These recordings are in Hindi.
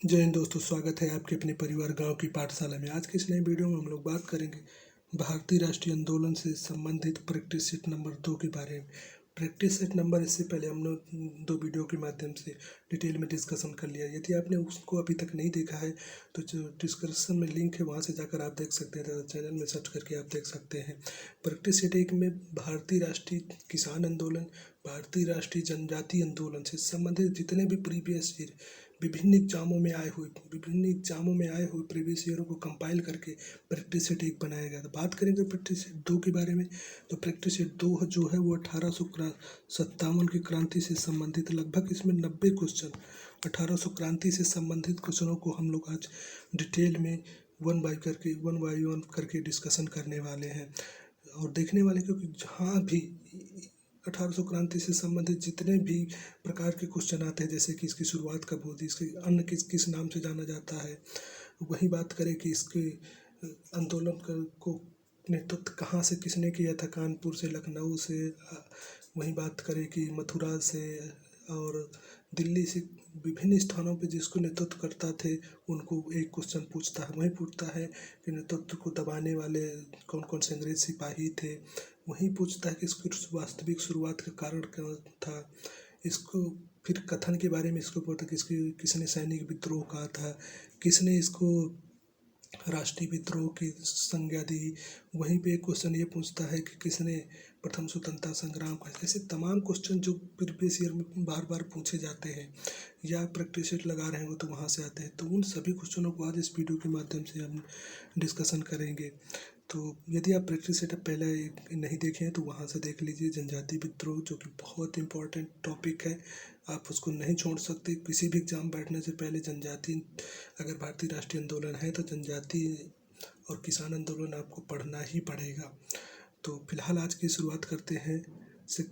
जय हिंद दोस्तों, स्वागत है आपके अपने परिवार गांव की पाठशाला में। आज की इस नई वीडियो में हम लोग बात करेंगे भारतीय राष्ट्रीय आंदोलन से संबंधित प्रैक्टिस सेट नंबर 2 के बारे में। प्रैक्टिस सेट नंबर इससे पहले हम लोग 2 वीडियो के माध्यम से डिटेल में डिस्कशन कर लिया। यदि आपने उसको अभी तक नहीं देखा है तो जो डिस्क्रिप्शन में लिंक है वहाँ से जाकर आप देख सकते हैं, तो चैनल में सर्च करके आप देख सकते हैं। प्रैक्टिस सेट 1 में भारतीय राष्ट्रीय किसान आंदोलन, भारतीय राष्ट्रीय जनजाति आंदोलन से संबंधित जितने भी प्रीवियस ईयर विभिन्न एग्जामों में आए हुए प्रीवियस ईयरों को कंपाइल करके प्रैक्टिस सेट 1 बनाया गया था। बात करेंगे प्रैक्टिस सेट 2 के बारे में, तो प्रैक्टिस सेट 2 जो है वो 1857 की क्रांति से संबंधित लगभग इसमें 90 क्वेश्चन 1800 क्रांति से संबंधित क्वेश्चनों को हम लोग आज डिटेल में वन बाई वन करके डिस्कशन करने वाले हैं और देखने वाले, क्योंकि जहाँ भी 1800 क्रांति से संबंधित जितने भी प्रकार के क्वेश्चन आते हैं, जैसे कि इसकी शुरुआत कब हुई थी, इसके अन्न किस किस नाम से जाना जाता है, वही बात करें कि इसके आंदोलन को नेतृत्व कहाँ से किसने किया था, कानपुर से, लखनऊ से, वही बात करें कि मथुरा से और दिल्ली से, विभिन्न स्थानों पे जिसको नेतृत्व करता थे उनको एक क्वेश्चन पूछता है। वही पूछता है कि नेतृत्व को दबाने वाले कौन कौन से अंग्रेज सिपाही थे। वही पूछता है कि इसकी वास्तविक शुरुआत का कारण क्या था। इसको फिर कथन के बारे में इसको बोलता है कि किसने सैनिक विद्रोह कहा था, किसने इसको राष्ट्रीय विद्रोह की संज्ञा दी। वहीं पे एक क्वेश्चन ये पूछता है कि किसने प्रथम स्वतंत्रता संग्राम का। ऐसे तमाम क्वेश्चन जो प्रीवियस ईयर में बार बार पूछे जाते हैं या प्रैक्टिस सेट लगा रहे हो तो वहाँ से आते हैं, तो उन सभी क्वेश्चनों को आज इस वीडियो के माध्यम से हम डिस्कशन करेंगे। तो यदि आप प्रैक्टिस सेट पहले नहीं देखे हैं तो वहाँ से देख लीजिए। जनजाति विद्रोह जो कि बहुत इंपॉर्टेंट टॉपिक है, आप उसको नहीं छोड़ सकते। किसी भी एग्जाम बैठने से पहले जनजाति, अगर भारतीय राष्ट्रीय आंदोलन है तो जनजाति और किसान आंदोलन आपको पढ़ना ही पड़ेगा। तो फिलहाल आज की शुरुआत करते हैं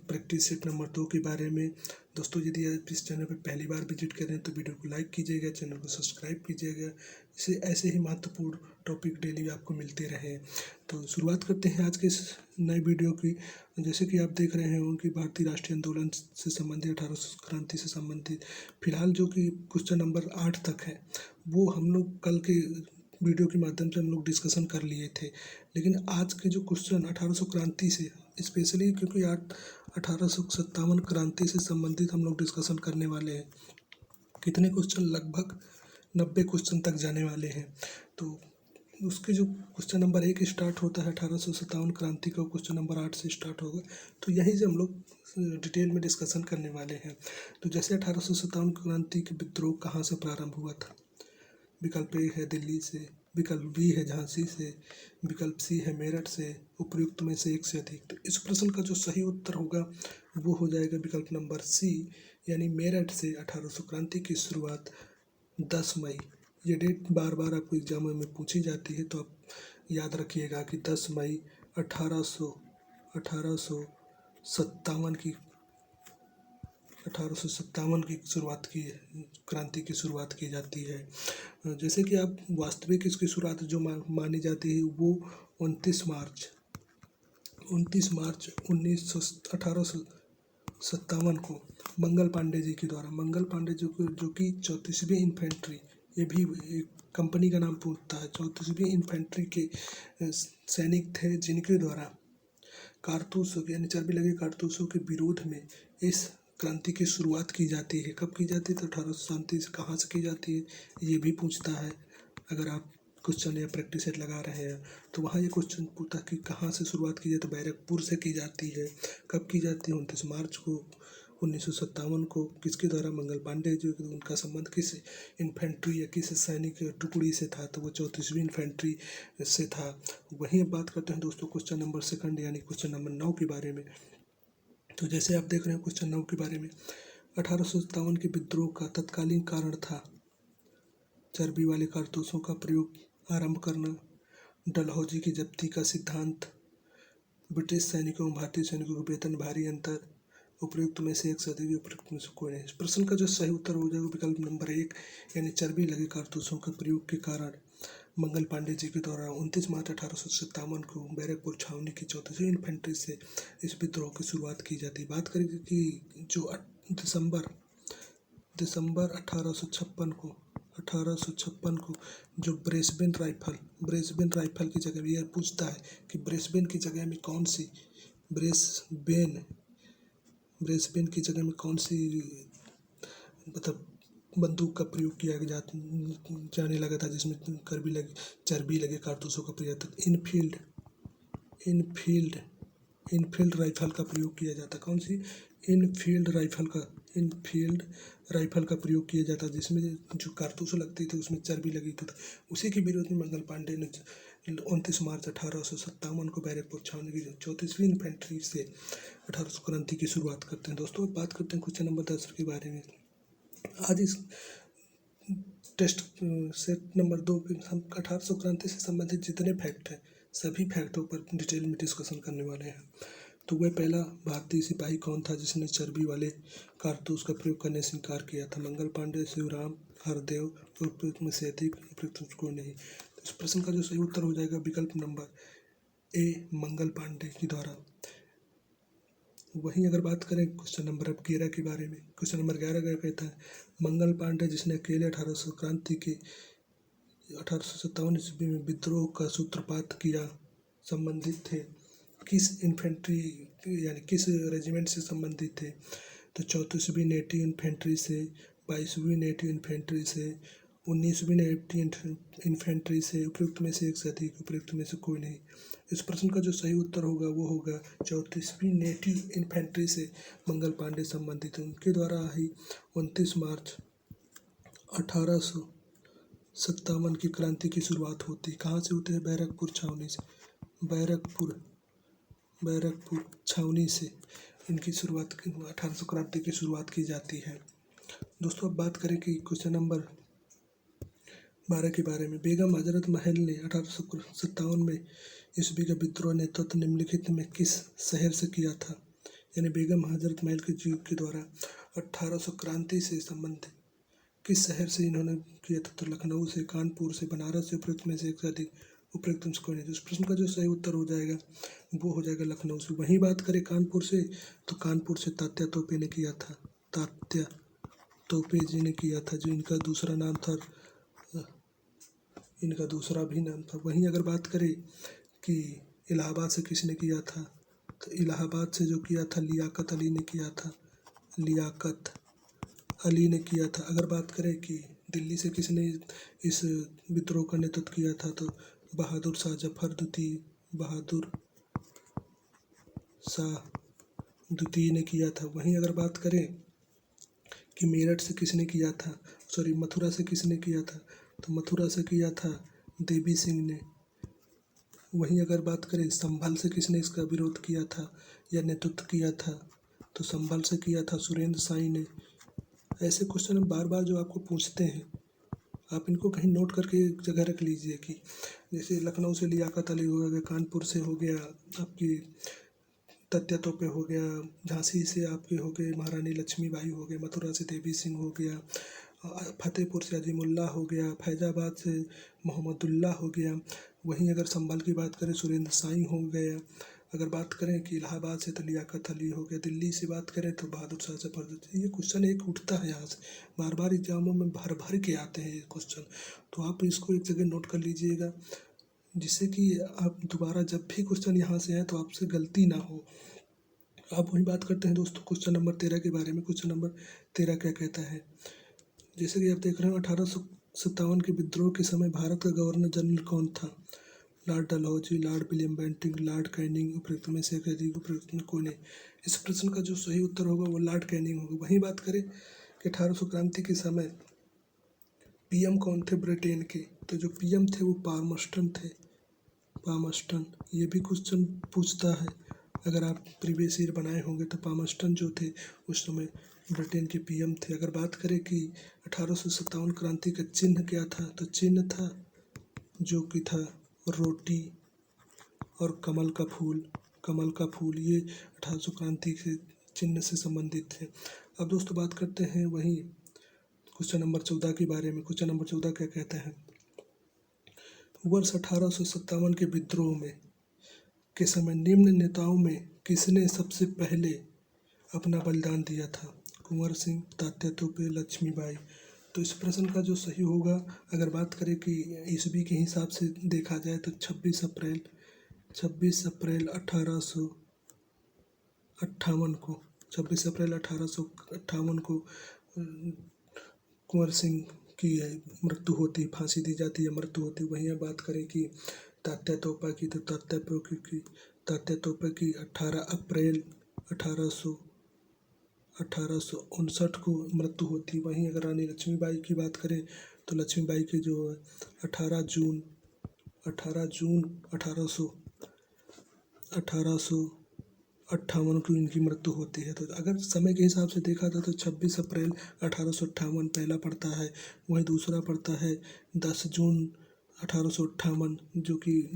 प्रैक्टिस सेट नंबर 2 के बारे में। दोस्तों, यदि आप इस चैनल पर पहली बार विजिट करें तो वीडियो को लाइक कीजिएगा, चैनल को सब्सक्राइब कीजिएगा, इससे ऐसे ही महत्वपूर्ण टॉपिक डेली आपको मिलते रहें। तो शुरुआत करते हैं आज के इस नए वीडियो की। जैसे कि आप देख रहे हैं कि भारतीय राष्ट्रीय आंदोलन से संबंधित 1800 क्रांति से संबंधित फिलहाल जो कि क्वेश्चन नंबर 8 तक है वो हम लोग कल के वीडियो के माध्यम से हम लोग डिस्कशन कर लिए थे। लेकिन आज के जो क्वेश्चन 1800 क्रांति से स्पेशली, क्योंकि 1857 क्रांति से संबंधित हम लोग डिस्कशन करने वाले हैं, कितने क्वेश्चन, लगभग 90 क्वेश्चन तक जाने वाले हैं। तो उसके जो क्वेश्चन नंबर 1 स्टार्ट होता है 1857 क्रांति का, क्वेश्चन नंबर 8 से स्टार्ट होगा, तो यहीं से हम लोग डिटेल में डिस्कशन करने वाले हैं। तो जैसे 1857 क्रांति के विद्रोह कहाँ से प्रारंभ हुआ था। विकल्प ए है दिल्ली से, विकल्प बी है झांसी से, विकल्प सी है मेरठ से, उपयुक्त में से एक से अधिक। तो इस प्रश्न का जो सही उत्तर होगा वो हो जाएगा विकल्प नंबर सी, यानी मेरठ से 1800 क्रांति की शुरुआत 10 मई। ये डेट बार बार आपको एग्जाम में पूछी जाती है, तो आप याद रखिएगा कि 10 मई 1857 की शुरुआत की, क्रांति की शुरुआत की जाती है। जैसे कि आप वास्तविक इसकी शुरुआत जो मानी जाती है वो 29 मार्च 1857 को मंगल पांडे जी के द्वारा, मंगल पांडे जो कि 34वीं इन्फेंट्री, ये भी एक कंपनी का नाम पूछता है, 34वीं इन्फेंट्री के सैनिक थे जिनके द्वारा कारतूसों के, यानी चर्बी लगे कारतूसों के विरोध में इस क्रांति की शुरुआत की जाती है। कब की जाती है तो 1837 से कहाँ से की जाती है ये भी पूछता है। अगर आप क्वेश्चन या प्रैक्टिस सेट लगा रहे हैं तो वहाँ ये क्वेश्चन पूछता है कि कहाँ से शुरुआत की जाए, तो बैरकपुर से की जाती है। कब की जाती है 29 मार्च को 1957 को। किसके द्वारा, मंगल पांडे जो, उनका संबंध किस इन्फेंट्री या किस सैनिक टुकड़ी से था, तो वो 34वीं इन्फेंट्री से था। वहीं अब बात करते हैं दोस्तों क्वेश्चन नंबर 2 यानी क्वेश्चन नंबर 9 के बारे में। तो जैसे आप देख रहे हैं क्वेश्चन 9 के बारे में, 1857 के विद्रोह का तत्कालीन कारण था चर्बी वाले कारतूसों का प्रयोग आरंभ करना, डलहौजी की जब्ती का सिद्धांत, ब्रिटिश सैनिकों और भारतीय सैनिकों के वेतन भारी अंतर, उपयुक्त में से एक से अधिक, उपयुक्त में से कोई नहीं। इस प्रश्न का जो सही उत्तर हो जाएगा विकल्प नंबर 1, यानी चर्बी लगे कारतूसों के प्रयोग के कारण मंगल पांडे जी के द्वारा 29 मार्च 1857 को बैरकपुर छावनी की 34वीं इन्फेंट्री से इस विद्रोह की शुरुआत की जाती है। बात करेंगे कि जो दिसंबर 1856 को 1856 को जो ब्रिस्बेन राइफल की जगह, यह पूछता है कि ब्रिस्बेन की जगह में कौन सी ब्रिस्बेन की जगह में कौन सी मतलब बंदूक का प्रयोग किया जाने लगा था, जिसमें चर्बी लगे कारतूसों का प्रयोग था। इनफील्ड राइफल का प्रयोग किया जाता। कौन सी? इनफील्ड राइफल का प्रयोग किया जाता, जिसमें जो कारतूस लगती थी उसमें चर्बी लगी थी। उसी के विरोध में मंगल पांडे ने 29 मार्च 1857 को बैरकपुर छावनी की 34वीं इन्फेंट्री से 1800 क्रांति की शुरुआत करते हैं। दोस्तों अब बात करते हैं क्वेश्चन नंबर 10 के बारे में। आज इस टेस्ट सेट नंबर 2 के हम 1800 क्रांति से संबंधित जितने फैक्ट हैं सभी फैक्टों पर डिटेल में डिस्कशन करने वाले हैं। तो वह पहला भारतीय सिपाही कौन था जिसने चर्बी वाले कारतूस का प्रयोग करने से इनकार किया था? मंगल पांडे, शिवराम, हरदेव, उपयुक्त में से अधिक उपयुक्त कोई नहीं। तो इस प्रश्न का जो सही उत्तर हो जाएगा विकल्प नंबर ए, मंगल पांडे के द्वारा। वहीं अगर बात करें क्वेश्चन नंबर 11 के बारे में, क्वेश्चन नंबर 11 क्या कहता है? मंगल पांडे जिसने अकेले 1800 क्रांति के 1857 ईस्वी में विद्रोह का सूत्रपात किया संबंधित थे, किस इन्फेंट्री यानी किस रेजिमेंट से संबंधित थे? तो 34वीं नेटिव इन्फेंट्री से, 22वीं नेटिव इन्फेंट्री से, 19वीं नेटिव इन्फेंट्री से, उपयुक्त में से एक से अधिक, उपयुक्त में से कोई नहीं। इस प्रश्न का जो सही उत्तर होगा वो होगा 34वीं नेटिव इन्फेंट्री से मंगल पांडे संबंधित हैं। उनके द्वारा ही 29 मार्च 1857 की क्रांति की शुरुआत होती। कहाँ से होती है? बैरकपुर छावनी से। बैरकपुर छावनी से इनकी शुरुआत 1800 क्रांति की शुरुआत की जाती है। दोस्तों अब बात करें कि क्वेश्चन नंबर 12 के बारे में। बेगम हजरत महल ने 1857 में ईस्वी का विद्रोह नेतृत्व निम्नलिखित में किस शहर से किया था? यानी बेगम हजरत महल के जीव के द्वारा 1800 क्रांति से संबंधित किस शहर से इन्होंने किया था? तो लखनऊ से, कानपुर से, बनारस से, उपयुक्त में से एक से अधिक, उपयुक्त में से कोई नहीं। इस प्रश्न का जो सही उत्तर हो जाएगा वो हो जाएगा लखनऊ से। वहीं बात करें कानपुर से, तो कानपुर से तात्या तोपे ने किया था। तात्या तोपे जी ने किया था, जो इनका दूसरा नाम था, इनका दूसरा भी नाम था। वहीं अगर बात करें कि इलाहाबाद से किसने किया था, तो इलाहाबाद से जो किया था लियाकत अली ने किया था। लियाकत अली ने किया था। अगर बात करें कि दिल्ली से किसने इस विद्रोह का नेतृत्व किया था, तो बहादुर शाह जफर द्वितीय, बहादुर शाह द्वितीय ने किया था। वहीं अगर बात करें कि मेरठ से किसने किया था, मथुरा से किसने किया था, तो मथुरा से किया था देवी सिंह ने। वहीं अगर बात करें संभल से किसने इसका विरोध किया था या नेतृत्व किया था, तो संभल से किया था सुरेंद्र साई ने। ऐसे क्वेश्चन बार बार जो आपको पूछते हैं, आप इनको कहीं नोट करके एक जगह रख लीजिए कि जैसे लखनऊ से लियाकत अली हो गया, कानपुर से हो गया आपकी तात्या तोपे हो गया, झांसी से आपके हो गए महारानी लक्ष्मीबाई हो गए, मथुरा से देवी सिंह हो गया, फतेहपुर से अजीमुल्ला हो गया, फैजाबाद से मोहम्मदुल्ला हो गया। वहीं अगर संभल की बात करें सुरेंद्र साई हो गया। अगर बात करें कि इलाहाबाद से तो लियाकत अली हो गया, दिल्ली से बात करें तो बहादुर शाह जफर। ये क्वेश्चन एक उठता है यहाँ से, बार बार एग्जामों में भर भर के आते हैं ये क्वेश्चन, तो आप इसको एक जगह नोट कर लीजिएगा, जिससे कि आप दोबारा जब भी क्वेश्चन यहाँ से आए तो आपसे गलती ना हो। अब वही बात करते हैं दोस्तों क्वेश्चन नंबर 13 के बारे में। क्वेश्चन नंबर 13 क्या कहता है? जैसे कि आप देख रहे हो 1857 के विद्रोह के समय भारत का गवर्नर जनरल कौन था? Lord Dalhousie, Lord William Bentinck, Lord Canning, उपयुक्त में से अधिक, उपयुक्त में कोई नहीं। इस प्रश्न का जो सही उत्तर होगा वो लॉर्ड कैनिंग होगा। वहीं बात करें कि 1800 क्रांति के समय पीएम कौन थे ब्रिटेन के? तो जो पीएम थे वो पामर्स्टन थे। पामर्स्टन, ये भी क्वेश्चन पूछता है, अगर आप प्रीवियस ईयर बनाए होंगे तो पामर्स्टन जो थे उस समय ब्रिटेन के पीएम थे। अगर बात करें कि 1857 क्रांति का चिन्ह क्या था, तो चिन्ह था जो कि था रोटी और कमल का फूल। ये 1800 क्रांति के चिन्ह से संबंधित थे। अब दोस्तों बात करते हैं वहीं क्वेश्चन नंबर 14 के बारे में। क्वेश्चन नंबर 14 क्या कहते हैं? वर्ष 1857 के विद्रोह में के समय निम्न नेताओं में किसने सबसे पहले अपना बलिदान दिया था? कुंवर सिंह, तात्या तोपे, लक्ष्मीबाई। तो इस प्रश्न का जो सही होगा, अगर बात करें कि ईस्वी के हिसाब से देखा जाए तो 26 अप्रैल 1858 को 1858 को कुंवर सिंह की मृत्यु होती, फांसी दी जाती है, मृत्यु होती। वहीं अब बात करें कि तात्या तोपा की, तो तात्या तोपा की 18 अप्रैल 1859 को मृत्यु होती। वहीं अगर रानी लक्ष्मीबाई की बात करें तो लक्ष्मीबाई की जो है 18 जून 1858 को इनकी मृत्यु होती है। तो अगर समय के हिसाब से देखा जाए तो 26 अप्रैल 1858 पहला पड़ता है, वहीं दूसरा पड़ता है 10 जून 1858 जो कि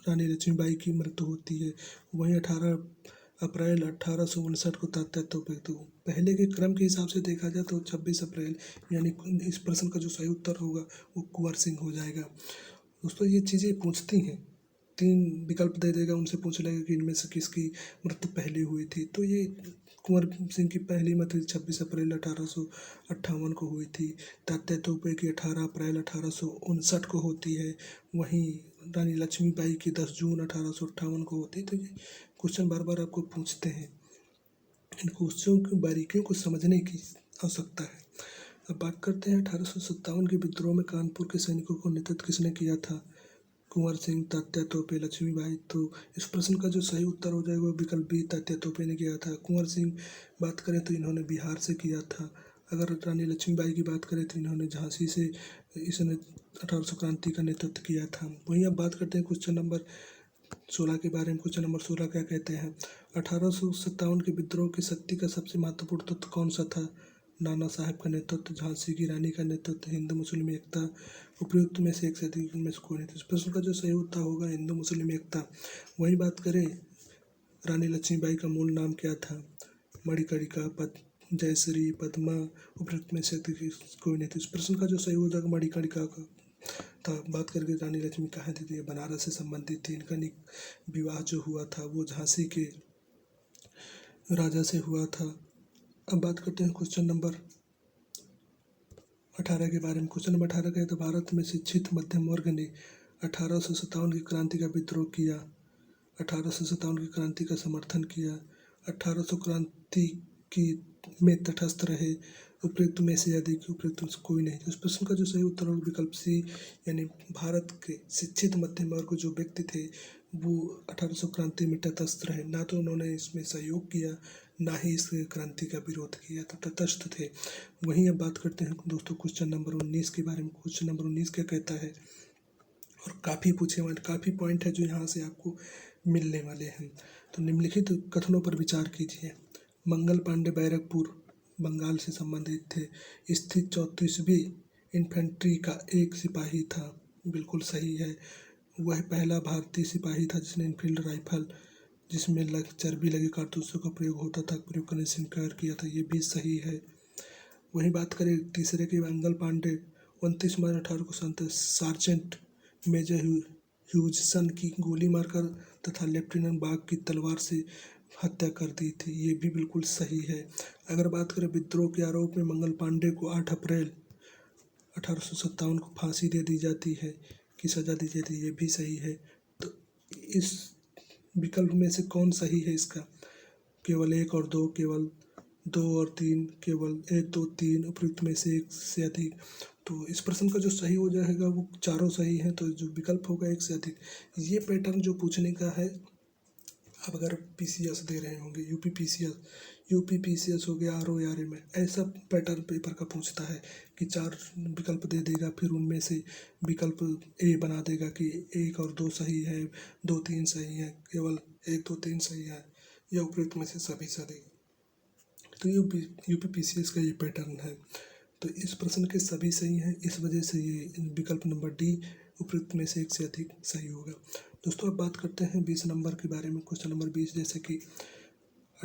रानी लक्ष्मीबाई की मृत्यु होती है। वहीं 18 अप्रैल 1859 को तात्या तोपे। तो पहले के क्रम के हिसाब से देखा जाए तो 26 अप्रैल, यानी इस प्रश्न का जो सही उत्तर होगा वो कुंवर सिंह हो जाएगा। दोस्तों ये चीज़ें पूछती हैं, 3 विकल्प दे देगा, उनसे पूछ लेगा कि इनमें से किसकी मृत्यु पहले हुई थी। तो ये कुंवर सिंह की पहली मृत्यु 26 अप्रैल 1858 को हुई थी। तात्या तोपे की 18 अप्रैल 1859 को होती है। वहीं रानी लक्ष्मीबाई की 10 जून 1858 को होती है। तो ये क्वेश्चन बार बार आपको पूछते हैं, इन क्वेश्चनों की बारीकियों को समझने की आवश्यकता है। अब बात करते हैं 1857 के विद्रोह में कानपुर के सैनिकों को नेतृत्व किसने किया था? कुंवर सिंह, तात्या तोपे, लक्ष्मीबाई। तो इस प्रश्न का जो सही उत्तर हो जाएगा वो विकल्प बी, तात्या तोपे ने किया था। कुंवर सिंह बात करें तो इन्होंने बिहार से किया था। अगर रानी लक्ष्मीबाई की बात करें तो इन्होंने झांसी से इसने 1800 क्रांति का नेतृत्व किया था। वहीं अब बात करते हैं क्वेश्चन नंबर 16 के बारे में। क्वेश्चन नंबर 16 क्या कहते हैं? 1857 के विद्रोह की शक्ति का सबसे महत्वपूर्ण तत्व कौन सा था? नाना साहब का नेतृत्व, झांसी की रानी का नेतृत्व, हिंदू मुस्लिम एकता, उपयुक्त में से एक से अधिक में से कोई नहीं। तो इस प्रश्न का जो सही उत्तर होगा हिंदू मुस्लिम एकता। वही बात करें रानी लक्ष्मीबाई का मूल नाम क्या था? मणिकर्णिका, जयश्री, पद्मा, उपयुक्त में से अधिक कोई नहीं। तो इस प्रश्न का जो सही हो जाएगा मणिकर्णिका का था। बात करके रानी लक्ष्मी कहाँ थी? तो ये बनारस से संबंधित थी। इनका विवाह जो हुआ था वो झांसी के राजा से हुआ था। अब बात करते हैं क्वेश्चन नंबर 18 के बारे में। क्वेश्चन नंबर 18 का है तो भारत में शिक्षित मध्यम वर्ग ने 1857 की क्रांति का विद्रोह किया, 1857 की क्रांति का समर्थन किया, 1800 क्रांति की में तटस्थ रहे, उपयुक्त में से अधिक, उपयुक्त में से कोई नहीं। तो इस प्रश्न का जो सही उत्तर होगा विकल्प सी, यानी भारत के शिक्षित मध्यम वर्ग जो व्यक्ति थे वो 1800 क्रांति में तटस्थ रहे, ना तो उन्होंने इसमें सहयोग किया ना ही इस क्रांति का विरोध किया, तो तटस्थ थे। वहीं अब बात करते हैं दोस्तों क्वेश्चन नंबर 19 के बारे में। क्वेश्चन नंबर 19 क्या कहता है, और काफ़ी पूछे हुए काफ़ी पॉइंट है जो यहाँ से आपको मिलने वाले हैं। तो निम्नलिखित कथनों पर विचार कीजिए। मंगल पांडे बैरकपुर बंगाल से संबंधित थे, स्थित 34वीं इन्फेंट्री का एक सिपाही था, बिल्कुल सही है। वह पहला भारतीय सिपाही था जिसने इनफील्ड राइफल जिसमें चर्बी लगे कारतूसों का प्रयोग होता था, प्रयोग करने से इनकार किया था, ये भी सही है। वहीं बात करें तीसरे के मंगल पांडे 29 मार्च 18 को सार्जेंट मेजर ह्यूजसन की गोली मारकर तथा लेफ्टिनेंट बाग की तलवार से हत्या कर दी थी, ये भी बिल्कुल सही है। अगर बात करें विद्रोह के आरोप में मंगल पांडे को 8 अप्रैल 1857 को फांसी दे दी जाती है, की सज़ा दी जाती है, ये भी सही है। तो इस विकल्प में से कौन सही है इसका? केवल 1 और 2, केवल 2 और 3, केवल 1, 2, 3, उपयुक्त में से एक से अधिक। तो इस प्रश्न का जो सही हो जाएगा वो चारों सही हैं, तो जो विकल्प होगा 1 से अधिक। ये पैटर्न जो पूछने का है, अब अगर पीसीएस दे रहे होंगे, यूपी पीसीएस हो गया, RO में ऐसा पैटर्न पेपर का पूछता है कि 4 विकल्प दे देगा, फिर उनमें से विकल्प ए बना देगा कि 1 और 2 सही है, 2, 3 सही है, केवल 1, 2, 3 सही है, या उपयुक्त में से सभी सही। तो यूपी पीसीएस का ये पैटर्न है। तो इस प्रश्न के सभी सही हैं, इस वजह से ये विकल्प नंबर डी उपयुक्त में से 1 से अधिक सही होगा। दोस्तों अब बात करते हैं 20 नंबर के बारे में। क्वेश्चन नंबर 20 जैसे कि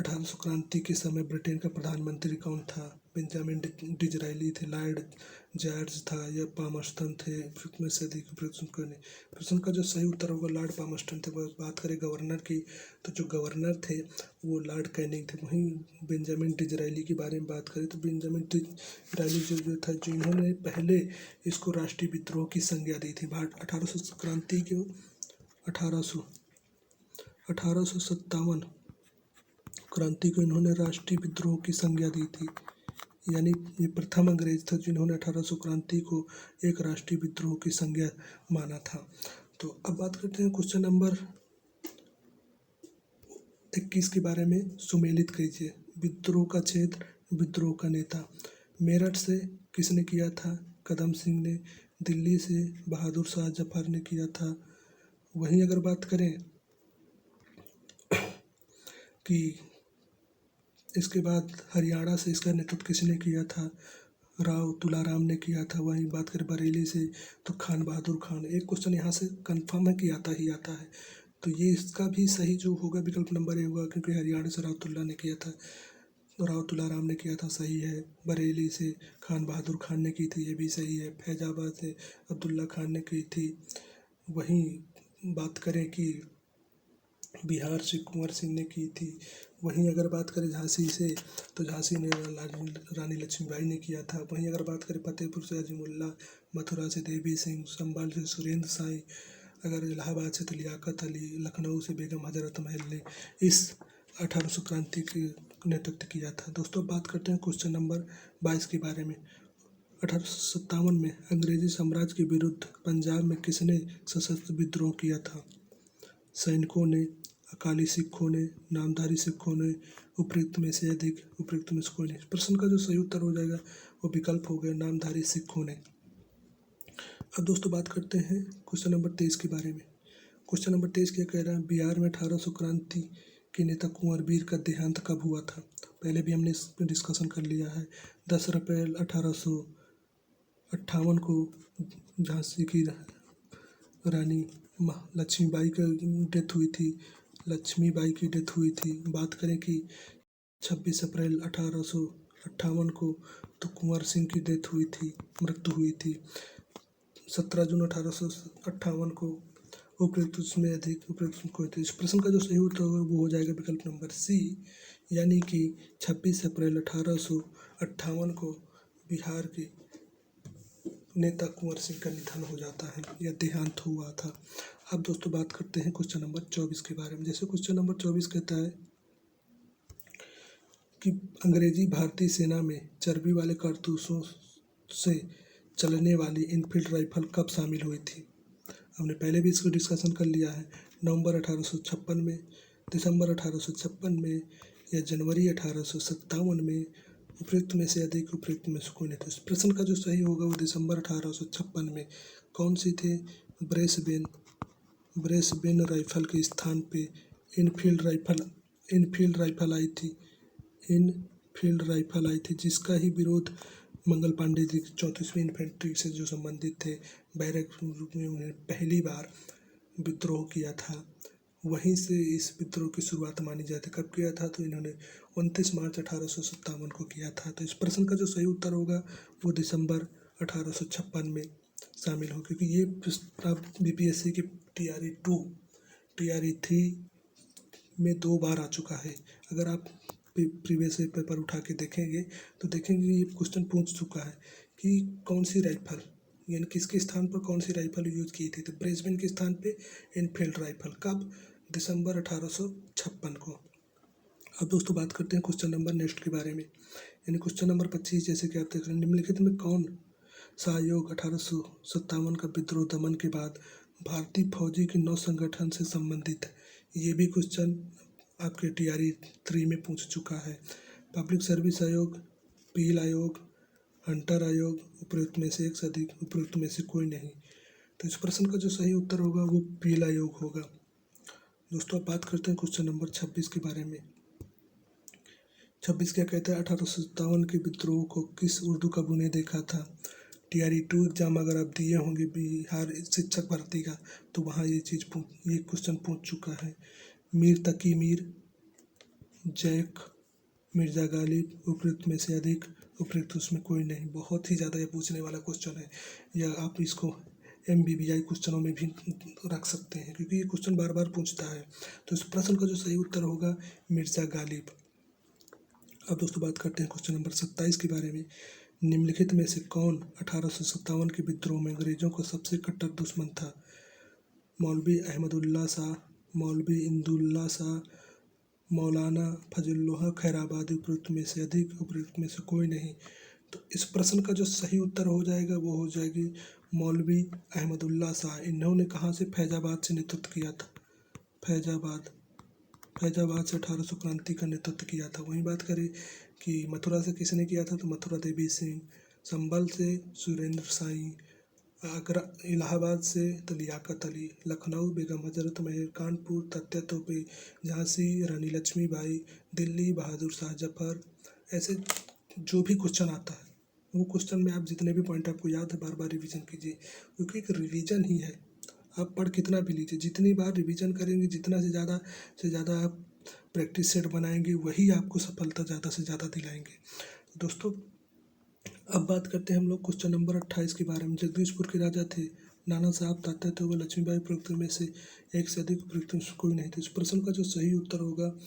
1800 क्रांति के समय ब्रिटेन का प्रधानमंत्री कौन था? बेंजामिन डिज़रायली थे, लॉर्ड जॉर्ज था या पामर्स्टन थे? उपयुक्त में से अधिक उपयुक्त कौन है? प्रश्न का जो सही उत्तर होगा लॉर्ड पामर्स्टन थे। बात करें गवर्नर की, तो जो गवर्नर थे वो लॉर्ड कैनिंग थे। वहीं बेंजामिन डिज़रायली के बारे में बात करें तो बेंजामिन डिज़रायली जो था, जिन्होंने पहले इसको राष्ट्रीय विद्रोह की संज्ञा दी थी। 1800 क्रांति के 1857 क्रांति को इन्होंने राष्ट्रीय विद्रोह की संज्ञा दी थी, यानी ये प्रथम अंग्रेज था जिन्होंने 1800 क्रांति को एक राष्ट्रीय विद्रोह की संज्ञा माना था। तो अब बात करते हैं क्वेश्चन नंबर 21 के बारे में। सुमेलित कीजिए। विद्रोह का क्षेत्र, विद्रोह का नेता। मेरठ से किसने किया था? कदम सिंह ने। दिल्ली से बहादुर शाह जफर ने किया था। वहीं अगर बात करें कि इसके बाद हरियाणा से इसका नेतृत्व किसने किया था? राव तुलाराम ने किया था। वहीं बात करें बरेली से तो खान बहादुर खान। एक क्वेश्चन यहाँ से कंफर्म है कि आता ही आता है, तो ये इसका भी सही जो होगा विकल्प नंबर ए होगा, क्योंकि हरियाणा से राव तुलाराम ने किया था, सही है। बरेली से खान बहादुर खान ने की थी, ये भी सही है। फैजाबाद से अब्दुल्ला खान ने की थी। वहीं बात करें कि बिहार से कुंवर सिंह ने की थी। वहीं अगर बात करें झांसी से तो झांसी ने रानी लक्ष्मीबाई ने किया था। वहीं अगर बात करें फतेहपुर से अजीमुल्ला, मथुरा से देवी सिंह, संभल से सुरेंद्र साई, अगर इलाहाबाद से तो लियाकत अली, लखनऊ से बेगम हजरत महल ने इस 1800 क्रांति के नेतृत्व किया था। दोस्तों बात करते हैं क्वेश्चन नंबर 22 के बारे में। 1857 में अंग्रेजी साम्राज्य के विरुद्ध पंजाब में किसने सशस्त्र विद्रोह किया था? सैनिकों ने, अकाली सिखों ने, नामधारी सिखों ने, उपयुक्त में से अधिक उपयुक्त में से कोई नहीं। प्रश्न का जो सही उत्तर हो जाएगा वो विकल्प हो गया नामधारी सिखों ने। अब दोस्तों बात करते हैं क्वेश्चन नंबर 23 के बारे में। क्वेश्चन नंबर 23 क्या कह रहा है? बिहार में 1800 क्रांति के नेता कुंवर वीर का देहांत कब हुआ था? पहले भी हमने इस पर डिस्कशन कर लिया है। 10 अप्रैल 1858 को झांसी की रानी लक्ष्मीबाई की डेथ हुई थी। बात करें कि 26 अप्रैल 1858 को तो कुंवर सिंह की मृत्यु हुई थी। 17 जून 1858 को उपयुक्त में अधिक उपयुक्त को थे। इस प्रश्न का जो सही उत्तर होगा वो हो जाएगा विकल्प नंबर सी, यानी कि 26 अप्रैल 1858 को बिहार के नेता कुंवर सिंह का निधन हो जाता है या देहांत हुआ था। अब दोस्तों बात करते हैं क्वेश्चन नंबर 24 के बारे में। जैसे क्वेश्चन नंबर 24 कहता है कि अंग्रेजी भारतीय सेना में चर्बी वाले कारतूसों से चलने वाली इनफील्ड राइफल कब शामिल हुई थी? हमने पहले भी इसको डिस्कशन कर लिया है। नवंबर 1856 में, दिसंबर 1856 में या जनवरी 1857 में? उपयुक्त में से अधिक उपयुक्त में से कोई नहीं था। इस प्रश्न का जो सही होगा वो दिसंबर 1856 में। कौन सी थे? ब्रेसबेन राइफल के स्थान पे इनफील्ड राइफल आई थी, जिसका ही विरोध मंगल पांडे जी 34वीं इन्फेंट्री से जो संबंधित थे, बैरक में उन्हें पहली बार विद्रोह किया था। वहीं से इस विद्रोह की शुरुआत मानी जाती है। कब किया था? तो इन्होंने 29 मार्च 1857 को किया था। तो इस प्रश्न का जो सही उत्तर होगा वो दिसंबर 1856 में शामिल हो, क्योंकि ये बीपीएससी के TRE 3 में 2 बार आ चुका है। अगर आप प्रीवियस पेपर उठा के देखेंगे तो देखेंगे ये क्वेश्चन पूछ चुका है कि कौन सी राइफल, यानी किसके स्थान पर कौन सी राइफल यूज की थी। तो ब्रेसबेन के स्थान पे इनफील्ड राइफल। कब? दिसंबर 1856 को। अब दोस्तों बात करते हैं क्वेश्चन नंबर नेक्स्ट के बारे में, यानी क्वेश्चन नंबर 25। जैसे कि आप देख रहे हैं, निम्नलिखित में कौन सा आयोग 1857 का विद्रोह दमन के बाद भारतीय फौजी के नौ संगठन से संबंधित है? ये भी क्वेश्चन आपके TRE 3 में पूछ चुका है। पब्लिक सर्विस आयोग, पील आयोग, हंटर आयोग, उपयुक्त में से एक से अधिक उपयुक्त में से कोई नहीं। तो इस प्रश्न का जो सही उत्तर होगा वो पील आयोग होगा। दोस्तों अब बात करते हैं क्वेश्चन नंबर 26 के बारे में। 26 क्या कहता है? 1857 के विद्रोह को किस उर्दू कवि ने देखा था? TRE 2 एग्जाम अगर आप दिए होंगे बिहार शिक्षक भर्ती का, तो वहाँ ये क्वेश्चन पूछ चुका है। मीर तकी मीर, जैक, मिर्ज़ा गालिब, उपयुक्त में से अधिक, उपयुक्त उसमें कोई नहीं। बहुत ही ज़्यादा ये पूछने वाला क्वेश्चन है। या आप इसको MBBI क्वेश्चनों में भी रख सकते हैं, क्योंकि ये क्वेश्चन बार बार पूछता है। तो इस प्रश्न का जो सही उत्तर होगा मिर्ज़ा गालिब। अब दोस्तों बात करते हैं क्वेश्चन नंबर 27 के बारे में। निम्नलिखित में से कौन 1857 के विद्रोह में अंग्रेजों का सबसे कट्टर दुश्मन था? मौलवी अहमदुल्ला शाह, मौलवी इंदुल्ला शाह, मौलाना फजलुल्लाह खैराबादी, उपयुक्त में से अधिक, उपयुक्त में से कोई नहीं। तो इस प्रश्न का जो सही उत्तर हो जाएगा वो हो जाएगी मौलवी अहमदुल्ला शाह। इन्होंने कहाँ से? फैजाबाद से नेतृत्व किया था। फैजाबाद से 1800 क्रांति का नेतृत्व किया था। वहीं बात करें कि मथुरा से किसने किया था, तो मथुरा देवी सिंह, संभल से सुरेंद्र साई, आगरा इलाहाबाद से तो लियाकत अली, लखनऊ बेगम हजरत महल, कानपुर तात्या तोपे, झांसी रानी लक्ष्मीबाई, दिल्ली बहादुर शाह जफर। ऐसे जो भी क्वेश्चन आता है वो क्वेश्चन में आप जितने भी पॉइंट आपको याद है बार बार रिवीजन कीजिए, क्योंकि एक रिवीजन ही है। आप पढ़ कितना भी लीजिए, जितनी बार रिवीजन करेंगे, जितना से ज़्यादा आप प्रैक्टिस सेट बनाएंगे, वही आपको सफलता ज़्यादा से ज़्यादा दिलाएंगे। दोस्तों अब बात करते हैं हम लोग क्वेश्चन नंबर 28 के बारे में। जगदीशपुर के राजा थे नाना साहब, तात्या तोपे, लक्ष्मीबाई, उपयुक्त में से एक से अधिक, उपयुक्त में से कोई नहीं। तो इस प्रश्न का जो सही उत्तर होगा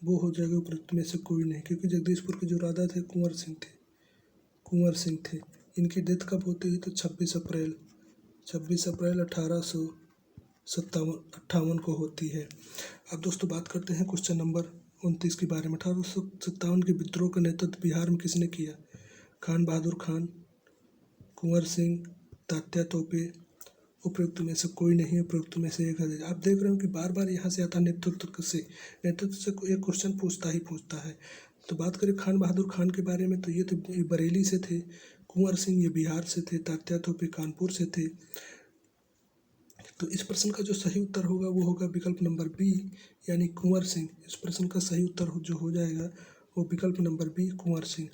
वो हो जाएगा उपयुक्त में से कोई नहीं, क्योंकि जगदीशपुर के जो राजा थे कुंवर सिंह थे। इनकी डेथ कब होती है? तो 26 अप्रैल 1858 को होती है। अब दोस्तों बात करते हैं क्वेश्चन नंबर 29 के बारे में। 1857 के विद्रोह का नेतृत्व बिहार में किसने किया? खान बहादुर खान, कुंवर सिंह, तात्या तोपे, उपयुक्त में से कोई नहीं, उपयुक्त में से एक है। आप देख रहे हो कि बार बार यहाँ से आता नेतृत्व से एक क्वेश्चन पूछता है। तो बात करें खान बहादुर खान के बारे में, तो ये तो बरेली से थे, कुंवर सिंह ये बिहार से थे, तात्या तोपे कानपुर से थे। तो इस प्रश्न का जो सही उत्तर होगा वो होगा विकल्प नंबर बी, यानी कुंवर सिंह। इस प्रश्न का सही उत्तर जो हो जाएगा वो विकल्प नंबर बी, कुंवर सिंह।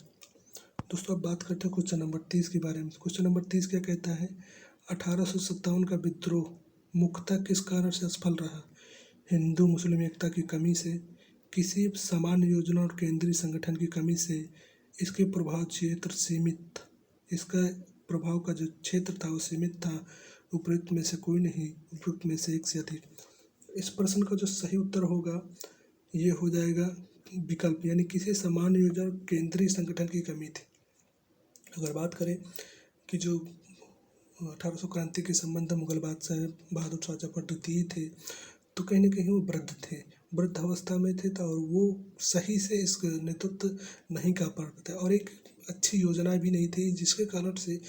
दोस्तों अब बात करते हैं क्वेश्चन नंबर 30 के बारे में। क्वेश्चन नंबर 30 क्या कहता है? 1857 का विद्रोह मुख्यतः किस कारण से असफल रहा? हिंदू मुस्लिम एकता की कमी से, किसी समान योजना और केंद्रीय संगठन की कमी से, इसके प्रभाव क्षेत्र सीमित, इसका प्रभाव का जो क्षेत्र था वो सीमित था, उपयुक्त में से कोई नहीं, उपयुक्त में से एक से अधिक। इस प्रश्न का जो सही उत्तर होगा ये हो जाएगा विकल्प, यानी किसी समान योजना और केंद्रीय संगठन की कमी थी। अगर बात करें कि जो 1800 क्रांति के संबंध मुगल बादशाह बहादुर शाह जफर द्वितीय थे, तो कहीं ना कहीं वो वृद्ध थे, वृद्ध अवस्था में थे, और वो सही से इस नेतृत्व नहीं कर पाते और एक अच्छी योजना भी नहीं थी, जिसके कारण से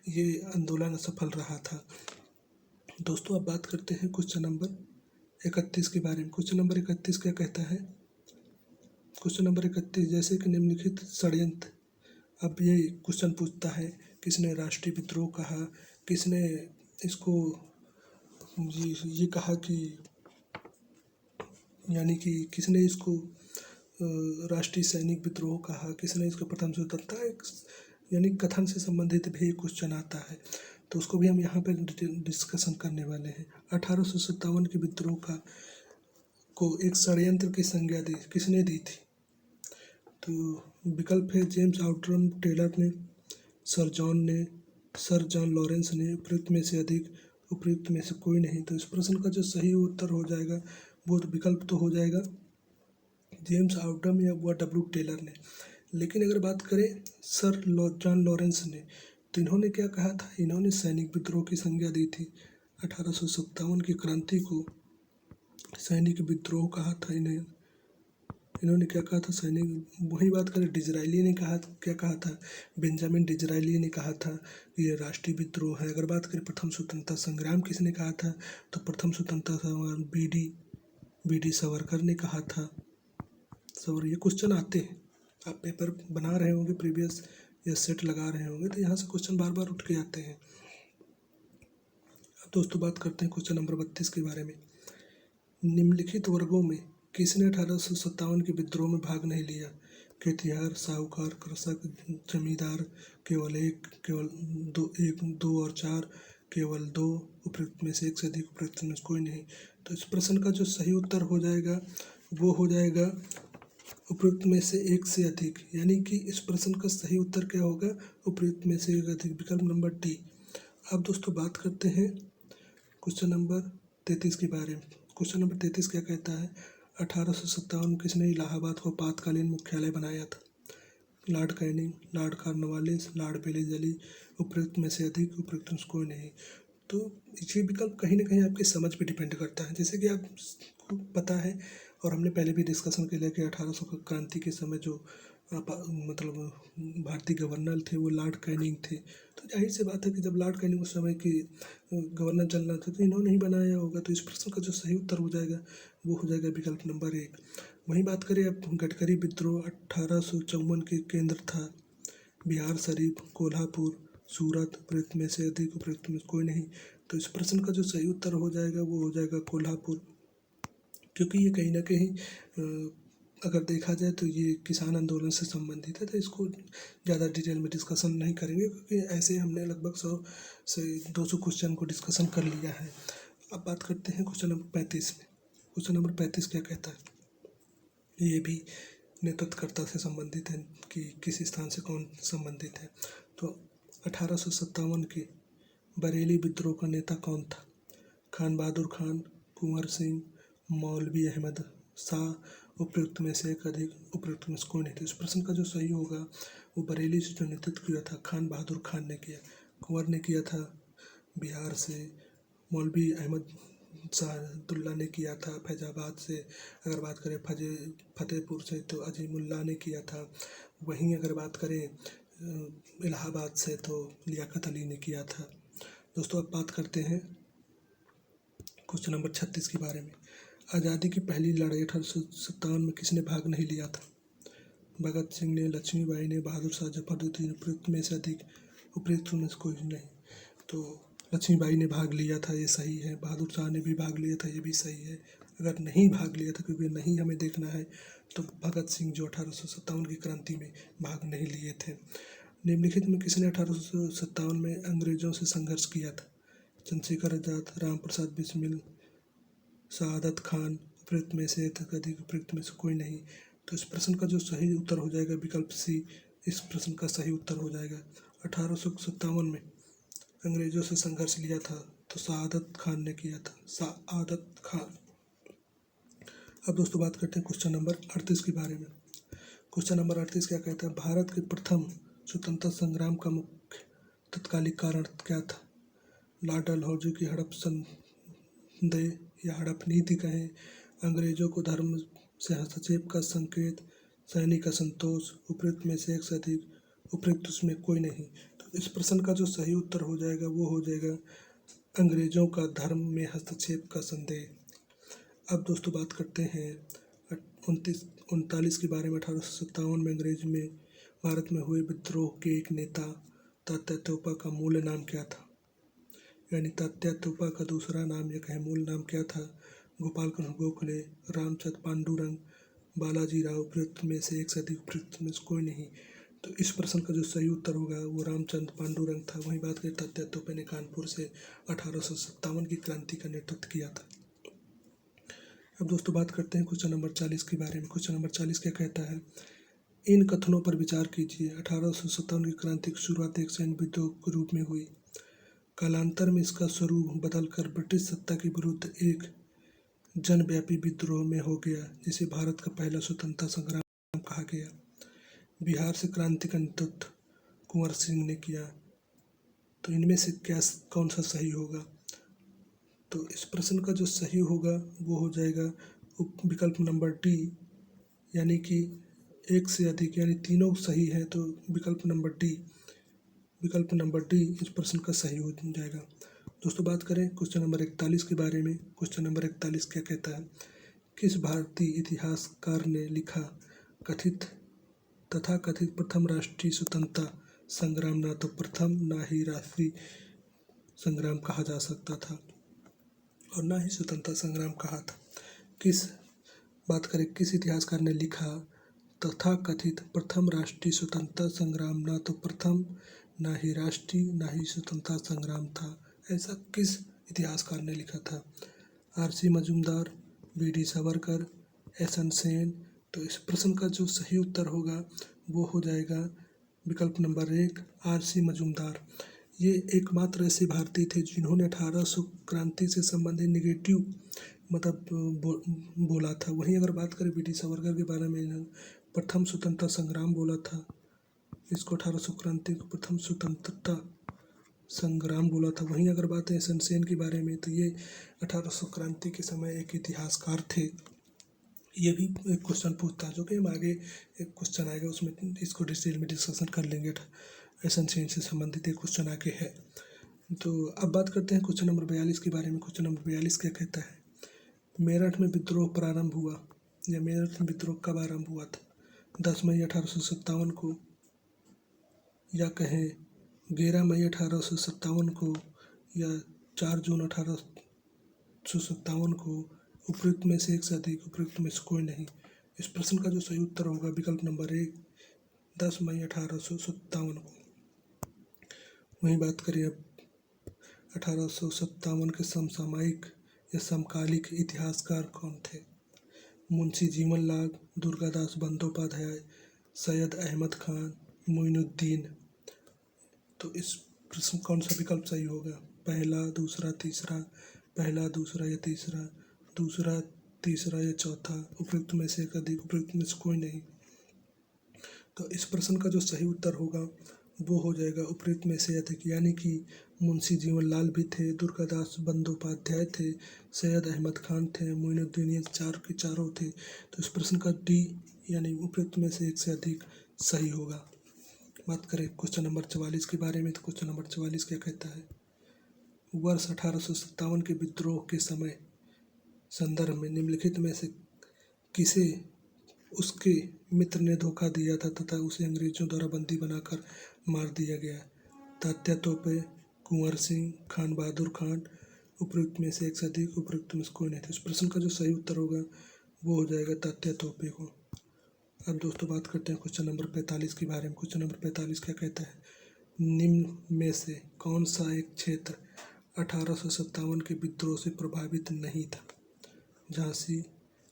ये आंदोलन असफल रहा था। दोस्तों अब बात करते हैं क्वेश्चन नंबर 31 के बारे में। क्वेश्चन नंबर 31 क्या कहता है? क्वेश्चन नंबर 31, जैसे कि निम्नलिखित षड्यंत्र। अब ये क्वेश्चन पूछता है किसने राष्ट्रीय विद्रोह कहा, किसने इसको ये कहा कि, यानी कि किसने इसको राष्ट्रीय सैनिक विद्रोह कहा, किसने इसको प्रथम स्वतंत्रता, यानी कथन से संबंधित भी क्वेश्चन आता है, तो उसको भी हम यहाँ पे डिस्कशन करने वाले हैं। 1857 के विद्रोह को एक षड्यंत्र की संज्ञा किसने दी थी? तो विकल्प है जेम्स आउटरम टेलर ने, सर जॉन लॉरेंस ने, उपयुक्त में से अधिक, उपयुक्त में से कोई नहीं। तो इस प्रश्न का जो सही उत्तर हो जाएगा वो विकल्प तो हो जाएगा जेम्स आउटरम या W टेलर ने। लेकिन अगर बात करें सर जॉन लॉरेंस ने, तो इन्होंने क्या कहा था? इन्होंने सैनिक विद्रोह की संज्ञा दी थी। 1857 की क्रांति को सैनिक विद्रोह कहा था। इन्होंने क्या कहा था? सैनिक। वही बात करें डिज़रायली ने क्या कहा था? बेंजामिन डिज़रायली ने कहा था ये राष्ट्रीय विद्रोह है। अगर बात करें प्रथम स्वतंत्रता संग्राम किसने कहा था? तो प्रथम स्वतंत्रता संग्राम बी डी सावरकर ने कहा था। ये क्वेश्चन आते हैं, आप पेपर बना रहे होंगे प्रीवियस या सेट लगा रहे होंगे, तो यहाँ से क्वेश्चन बार बार उठ के आते हैं। अब दोस्तों बात करते हैं क्वेश्चन नंबर 32 के बारे में। निम्नलिखित वर्गों में किसने 1857 के विद्रोह में भाग नहीं लिया? खेतिहर, साहूकार, कृषक, जमींदार, केवल दो और चार, केवल दो, उपयुक्त में से एक से अधिक, उपयुक्त में कोई नहीं। तो इस प्रश्न का जो सही उत्तर हो जाएगा वो हो जाएगा उपयुक्त में से एक से अधिक, यानी कि इस प्रश्न का सही उत्तर क्या होगा? उपयुक्त में से एक अधिक, विकल्प नंबर डी। अब दोस्तों बात करते हैं क्वेश्चन नंबर 33 के बारे में। क्वेश्चन नंबर 33 क्या कहता है? 1857 में किसने इलाहाबाद को आपातकालीन मुख्यालय बनाया था? Lord Canning, Lord Cornwallis, Lord Wellesley. उपयुक्त में से अधिक, उपयुक्त में से कोई नहीं। तो ये विकल्प कहीं ना कहीं आपकी समझ पे डिपेंड करता है। जैसे कि आपको पता है और हमने पहले भी डिस्कशन किया कि 1800 की क्रांति के समय जो मतलब भारतीय गवर्नर थे वो लॉर्ड कैनिंग थे। तो जाहिर सी बात है कि जब लॉर्ड कैनिंग उस समय की गवर्नर जनरल थे तो इन्होंने ही बनाया होगा। तो इस प्रश्न का जो सही उत्तर हो जाएगा वो हो जाएगा विकल्प नंबर एक। वहीं बात करें अब गडकरी विद्रोह 1854 के केंद्र था बिहार शरीफ, कोल्हापुर, सूरत। उपयुक्त में से अधिक, उपयुक्त में कोई नहीं। तो इस प्रश्न का जो सही उत्तर हो जाएगा वो हो जाएगा कोल्हापुर, क्योंकि ये कहीं ना कहीं अगर देखा जाए तो ये किसान आंदोलन से संबंधित है। तो इसको ज़्यादा डिटेल में डिस्कशन नहीं करेंगे, क्योंकि ऐसे हमने लगभग 100 से 200 क्वेश्चन को डिस्कशन कर लिया है। अब बात करते हैं क्वेश्चन नंबर 35 में। क्वेश्चन नंबर 35 क्या कहता है? ये भी नेतृत्वकर्ता से संबंधित है कि किस स्थान से कौन संबंधित है। तो 1857 के बरेली विद्रोह का नेता कौन था? खान बहादुर खान, कुंवर सिंह, मौलवी अहमद शाह। उपयुक्त में से एक अधिक, उपयुक्त में से कोई नहीं। तो इस प्रश्न का जो सही होगा वो बरेली से जो नेतृत्व किया था खान बहादुर खान ने किया। कुंवर ने किया था बिहार से, मौलवी अहमद शाहदुल्ला ने किया था फैजाबाद से। अगर बात करें फतेहपुर से तो अजीमुल्ला ने किया था। वहीं अगर बात करें इलाहाबाद से तो लियाकत अली ने किया था। दोस्तों अब बात करते हैं क्वेश्चन नंबर 36 के बारे में। आज़ादी की पहली लड़ाई 1857 में किसने भाग नहीं लिया था? भगत सिंह ने, लक्ष्मीबाई ने, बहादुर शाह जफरुद्दीन। उपयुक्त में से अधिक, उपयुक्त में से कोई नहीं। तो लक्ष्मीबाई ने भाग लिया था, ये सही है। बहादुर शाह ने भी भाग लिया था, ये भी सही है। अगर नहीं भाग लिया था, क्योंकि नहीं हमें देखना है, तो भगत सिंह जो 1857 की क्रांति में भाग नहीं लिए थे। निम्नलिखित में किसने 1857 में अंग्रेजों से संघर्ष किया था? चंद्रशेखर आजाद, राम प्रसाद बिस्मिल, सादत खान। उपयुक्त में से अधिक, उपयुक्त में से कोई नहीं। तो इस प्रश्न का जो सही उत्तर हो जाएगा विकल्प सी। इस प्रश्न का सही उत्तर हो जाएगा 1857 में अंग्रेजों से संघर्ष लिया था तो सादत खान ने किया था, सादत खान। अब दोस्तों बात करते हैं क्वेश्चन नंबर 38 के बारे में। क्वेश्चन नंबर 38 क्या कहता है? भारत के प्रथम स्वतंत्रता संग्राम का मुख्य तत्कालिक कारण क्या था? लॉर्ड डलहौजी की हड़प संदेह या हड़प नीति कहें, अंग्रेजों को धर्म से हस्तक्षेप का संकेत, सैनिक असंतोष। उपयुक्त में से एक से अधिक, उपयुक्त उसमें कोई नहीं। तो इस प्रश्न का जो सही उत्तर हो जाएगा वो हो जाएगा अंग्रेजों का धर्म में हस्तक्षेप का संदेह। अब दोस्तों बात करते हैं 39 के बारे में। 1857 में अंग्रेज में भारत में हुए विद्रोह के एक नेता तात्या तोपा का मूल नाम क्या था? यानी तात्या तोपा का दूसरा नाम या कहे मूल नाम क्या था? गोपाल कृष्ण गोखले, रामचंद्र पांडुरंग, बालाजी राव। उपयुक्त में से एक से अधिक, उपयुक्त में से कोई नहीं। तो इस प्रश्न का जो सही उत्तर होगा वो रामचंद्र पांडुरंग था। वहीं बात करें तात्या तोपे ने कानपुर से 1857 की क्रांति का नेतृत्व किया था। अब दोस्तों बात करते हैं क्वेश्चन नंबर 40 के बारे में। क्वेश्चन नंबर 40 क्या कहता है? इन कथनों पर विचार कीजिए। 1857 की क्रांति की शुरुआत एक सैन्य विद्रोह के रूप में हुई। कालांतर में इसका स्वरूप बदलकर ब्रिटिश सत्ता के विरुद्ध एक जनव्यापी विद्रोह में हो गया, जिसे भारत का पहला स्वतंत्रता संग्राम कहा गया। बिहार से क्रांति का नेतृत्व कुंवर सिंह ने किया। तो इनमें से कौन सा सही होगा? तो इस प्रश्न का जो सही होगा वो हो जाएगा विकल्प नंबर डी, यानी कि एक से अधिक, यानी तीनों सही है तो विकल्प नंबर डी इस प्रश्न का सही हो जाएगा। दोस्तों बात करें क्वेश्चन नंबर 41 के बारे में। क्वेश्चन नंबर 41 क्या कहता है? किस भारतीय इतिहासकार ने लिखा तथाकथित प्रथम राष्ट्रीय स्वतंत्रता संग्राम ना तो प्रथम ना ही राष्ट्रीय संग्राम कहा जा सकता था और ना ही स्वतंत्रता संग्राम कहा था? किस इतिहासकार ने लिखा तथाकथित प्रथम राष्ट्रीय स्वतंत्रता संग्राम ना तो प्रथम ना ही राष्ट्रीय ना ही स्वतंत्रता संग्राम था? ऐसा किस इतिहासकार ने लिखा था? R C Majumdar, B D Savarkar, S N Sen, तो इस प्रश्न का जो सही उत्तर होगा वो हो जाएगा विकल्प नंबर 1 आर.सी. मजूमदार। ये एकमात्र ऐसे भारतीय थे जिन्होंने 1800 क्रांति से संबंधित निगेटिव मतलब बोला था। वहीं अगर बात करें बी डी सावरकर के बारे में, इन्होंने प्रथम स्वतंत्रता संग्राम बोला था। इसको 1800 क्रांति को प्रथम स्वतंत्रता संग्राम बोला था। वहीं अगर बात है सनसेन के बारे में, तो ये 1800 क्रांति के समय एक इतिहासकार थे। ये भी एक क्वेश्चन पूछता है, जो कि हम आगे एक क्वेश्चन आएगा उसमें इसको डिटेल में डिस्कशन कर लेंगे। सनसेन से संबंधित एक क्वेश्चन आगे है। तो अब बात करते हैं क्वेश्चन नंबर 42 के बारे में। क्वेश्चन नंबर 42 क्या कहता है? मेरठ में विद्रोह प्रारंभ हुआ, या मेरठ में विद्रोह कब आरंभ हुआ था? 10 मई 1857 को, या कहें 11 मई 1857 को, या 4 जून 1857 को, उपयुक्त में से एक से अधिक, उपयुक्त में से कोई नहीं। इस प्रश्न का जो सही उत्तर होगा विकल्प नंबर 1 10 मई 1857 को। वहीं बात करें अब 1857 के समसामयिक या समकालिक इतिहासकार कौन थे? मुंशी जीवन लाल, दुर्गादास बंदोपाध्याय, सैयद अहमद खान, मोइनुद्दीन। तो इस प्रश्न कौन सा विकल्प सही होगा? पहला, दूसरा, तीसरा, पहला, दूसरा या तीसरा, दूसरा, तीसरा या चौथा, उपयुक्त में से एक अधिक, उपयुक्त में से कोई नहीं। तो इस प्रश्न का जो सही उत्तर होगा वो हो जाएगा उपयुक्त में से अधिक, यानी कि मुंशी जीवनलाल भी थे, दुर्गादास बंदोपाध्याय थे, सैयद अहमद खान थे, मोइनुद्दीन, ये चार के चारों थे। तो इस प्रश्न का डी यानी उपयुक्त में से एक से अधिक सही होगा। बात करें क्वेश्चन नंबर 44 के बारे में, तो क्वेश्चन नंबर 44 क्या कहता है? वर्ष 1857 के विद्रोह के समय संदर्भ में निम्नलिखित में से किसे उसके मित्र ने धोखा दिया था तथा उसे अंग्रेजों द्वारा बंदी बनाकर मार दिया गया? तात्या तोपे, कुंवर सिंह, खान बहादुर खान, उपयुक्त में से एक से अधिक, उपयुक्त में से कोई नहीं था। इस प्रश्न का जो सही उत्तर होगा वो हो जाएगा तात्या तोपे को। अब दोस्तों बात करते हैं क्वेश्चन नंबर 45 के बारे में। क्वेश्चन नंबर 45 क्या कहता है? निम्न में से कौन सा एक क्षेत्र 1857 के विद्रोह से प्रभावित नहीं था? झांसी,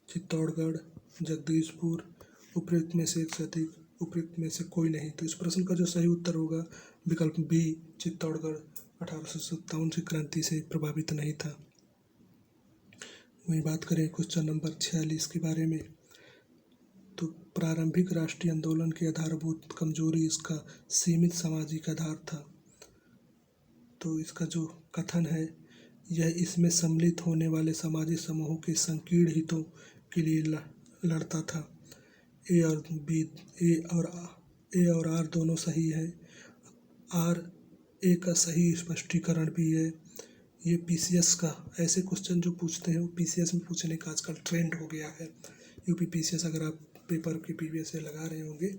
चित्तौड़गढ़, जगदीशपुर, उपयुक्त में से एक से अधिक, उपयुक्त में से कोई नहीं। तो इस प्रश्न का जो सही उत्तर होगा विकल्प बी चित्तौड़गढ़ 1857 की क्रांति से प्रभावित नहीं था। वहीं बात करें क्वेश्चन नंबर 46 के बारे में, तो प्रारंभिक राष्ट्रीय आंदोलन की आधारभूत कमजोरी इसका सीमित सामाजिक आधार था। तो इसका जो कथन है, यह इसमें सम्मिलित होने वाले सामाजिक समूहों के संकीर्ण हितों के लिए लड़ता था। ए और बी, ए और आर दोनों सही है। आर ए का सही स्पष्टीकरण भी है। ये पीसीएस का ऐसे क्वेश्चन जो पूछते हैं वो पीसीएस में पूछने का आजकल ट्रेंड हो गया है। यूपी पीसीएस अगर आप पेपर के पीवीएस से लगा रहे होंगे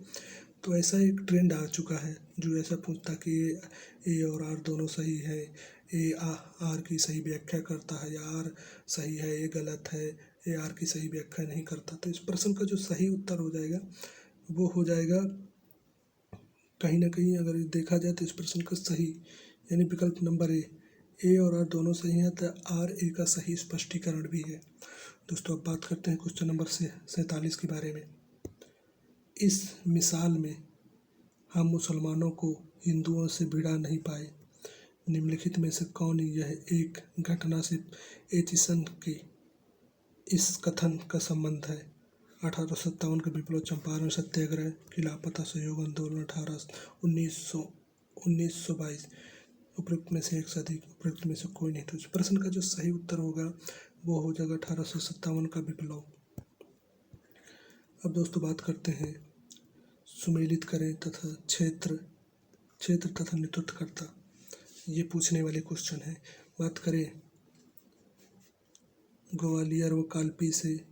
तो ऐसा एक ट्रेंड आ चुका है जो ऐसा पूछता कि ए और आर दोनों सही है, ए आर की सही व्याख्या करता है, या आर सही है ए गलत है, ए आर की सही व्याख्या नहीं करता। तो इस प्रश्न का जो सही उत्तर हो जाएगा वो हो जाएगा कहीं ना कहीं अगर देखा जाए तो इस प्रश्न का सही यानी विकल्प नंबर ए और आर दोनों सही हैं, तो आर ए का सही स्पष्टीकरण भी है। दोस्तों अब बात करते हैं क्वेश्चन नंबर 47 के बारे में। इस मिसाल में हम मुसलमानों को हिंदुओं से भिड़ा नहीं पाए। निम्नलिखित में से कौन यह एक घटना से एचिसन के इस कथन का संबंध है? 1857 के विप्लव, चंपारण सत्याग्रह, खिलाफत सहयोग आंदोलन, 1922। उपयुक्त में से एक से अधिक, उपयुक्त में से कोई नहीं। तो इस प्रश्न का जो सही उत्तर होगा वो हो जाएगा 1857 का विप्लव। अब दोस्तों बात करते हैं सुमेलित करें तथा क्षेत्र तथा नेतृत्वकर्ता, ये पूछने वाले क्वेश्चन है। बात करें ग्वालियर व कालपी से,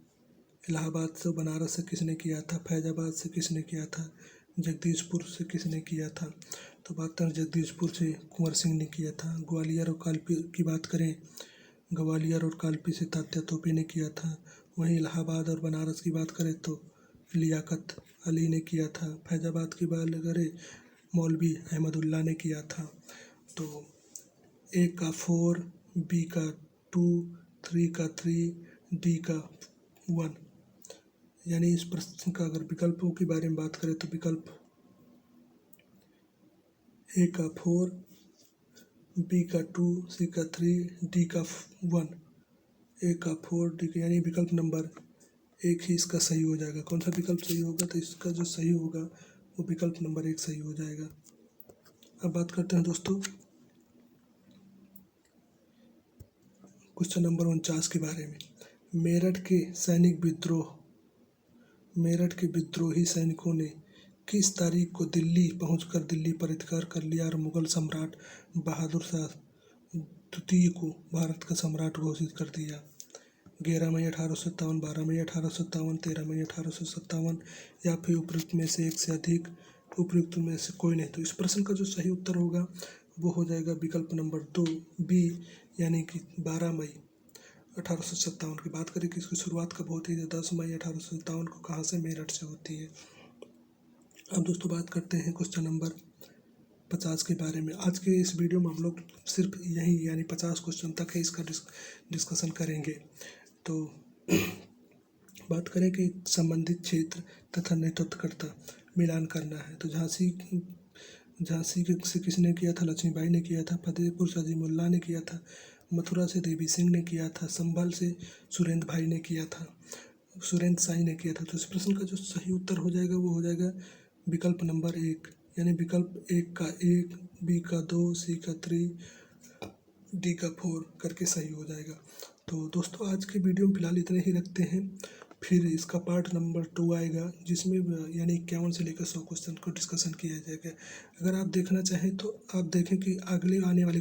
इलाहाबाद से बनारस से किसने किया था? फैजाबाद से किसने किया था? जगदीशपुर से किसने किया था? तो बात करें जगदीशपुर से कुंवर सिंह ने किया था। ग्वालियर और कालपी की बात करें, ग्वालियर और कालपी से तात्या तोपे ने किया था। वहीं इलाहाबाद और बनारस की बात करें तो लियाकत अली ने किया था। फैजाबाद की बात करें मौलवी अहमदुल्ला ने किया था। तो ए का 4, बी का 2, 3 का 3, डी का 1। यानी इस प्रश्न का अगर विकल्पों के बारे में बात करें तो विकल्प ए का 4, बी का 2, सी का 3, डी का 1। ए का 4, डी का, यानी विकल्प नंबर एक ही इसका सही हो जाएगा। कौन सा विकल्प सही होगा? तो इसका जो सही होगा वो विकल्प नंबर 1 सही हो जाएगा। अब बात करते हैं दोस्तों क्वेश्चन नंबर 49 के बारे में। मेरठ के विद्रोही सैनिकों ने किस तारीख को दिल्ली पहुंचकर दिल्ली पर अधिकार कर लिया और मुगल सम्राट बहादुर शाह द्वितीय को भारत का सम्राट घोषित कर दिया? 11 मई 1857, 12 मई 1857, 13 मई 1857 या फिर उपयुक्त में से एक से अधिक, उपयुक्त में से कोई नहीं। तो इस प्रश्न का जो सही उत्तर होगा वो हो जाएगा विकल्प नंबर 2 बी, यानी कि 12 मई 1857 की। बात करें कि इसकी शुरुआत कब होती है? 10 मई 1857 को। कहाँ से? मेरठ से होती है। अब दोस्तों बात करते हैं क्वेश्चन नंबर 50 के बारे में। आज के इस वीडियो में हम लोग सिर्फ यही यानी 50 क्वेश्चन तक है इसका डिस्कशन करेंगे। तो बात करें कि संबंधित क्षेत्र तथा नेतृत्वकर्ता मिलान करना है तो झांसी से किसने किया था? लक्ष्मीबाई ने किया था। फतेहपुर से अजीमुल्ला ने किया था। मथुरा से देवी सिंह ने किया था। संभल से सुरेंद्र भाई ने किया था, सुरेंद्र शाही ने किया था। तो इस प्रश्न का जो सही उत्तर हो जाएगा वो हो जाएगा विकल्प नंबर 1, यानी विकल्प 1 का 1, बी का 2, सी का 3, डी का 4 करके सही हो जाएगा। तो दोस्तों आज के वीडियो में फिलहाल इतने ही रखते हैं। फिर इसका पार्ट नंबर 2 आएगा जिसमें यानी 51 से लेकर 100 क्वेश्चन को डिस्कशन किया जाएगा। अगर आप देखना चाहें तो आप देखें कि अगले आने वाले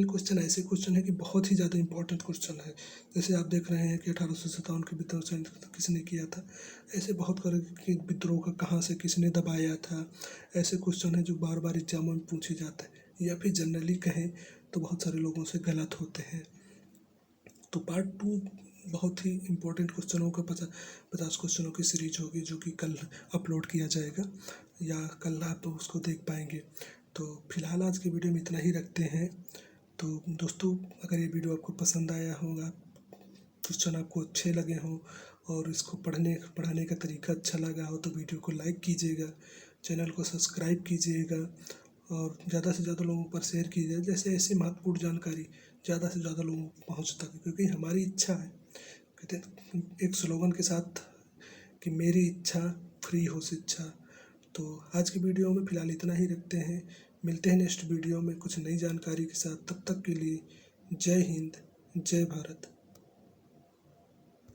क्वेश्चन ऐसे क्वेश्चन है कि बहुत ही ज़्यादा इंपॉर्टेंट क्वेश्चन है। जैसे आप देख रहे हैं कि 1857 के विद्रोह से किसने किया था, ऐसे बहुत तरह के विद्रोह का कहाँ से किसने दबाया था, ऐसे क्वेश्चन है जो बार बार एग्जामों में पूछे जाते हैं या फिर जनरली कहें तो बहुत सारे लोगों से गलत होते हैं। तो पार्ट 2 बहुत ही इम्पोर्टेंट क्वेश्चनों का 50 क्वेश्चनों की सीरीज होगी जो कि कल अपलोड किया जाएगा या कल आप उसको देख पाएंगे। तो फिलहाल आज के वीडियो में इतना ही रखते हैं। तो दोस्तों अगर ये वीडियो आपको पसंद आया होगा, क्वेश्चन आपको अच्छे लगे हों और इसको पढ़ाने का तरीका अच्छा लगा हो तो वीडियो को लाइक कीजिएगा, चैनल को सब्सक्राइब कीजिएगा और ज़्यादा से ज़्यादा लोगों पर शेयर कीजिए, जैसे ऐसी महत्वपूर्ण जानकारी ज़्यादा से ज़्यादा लोगों को पहुँच सके। क्योंकि हमारी इच्छा है, कहते हैं एक स्लोगन के साथ कि मेरी इच्छा फ्री हो शिक्षा। तो आज की वीडियो में फ़िलहाल इतना ही रखते हैं। मिलते हैं नेक्स्ट वीडियो में कुछ नई जानकारी के साथ। तब तक के लिए जय हिंद, जय भारत।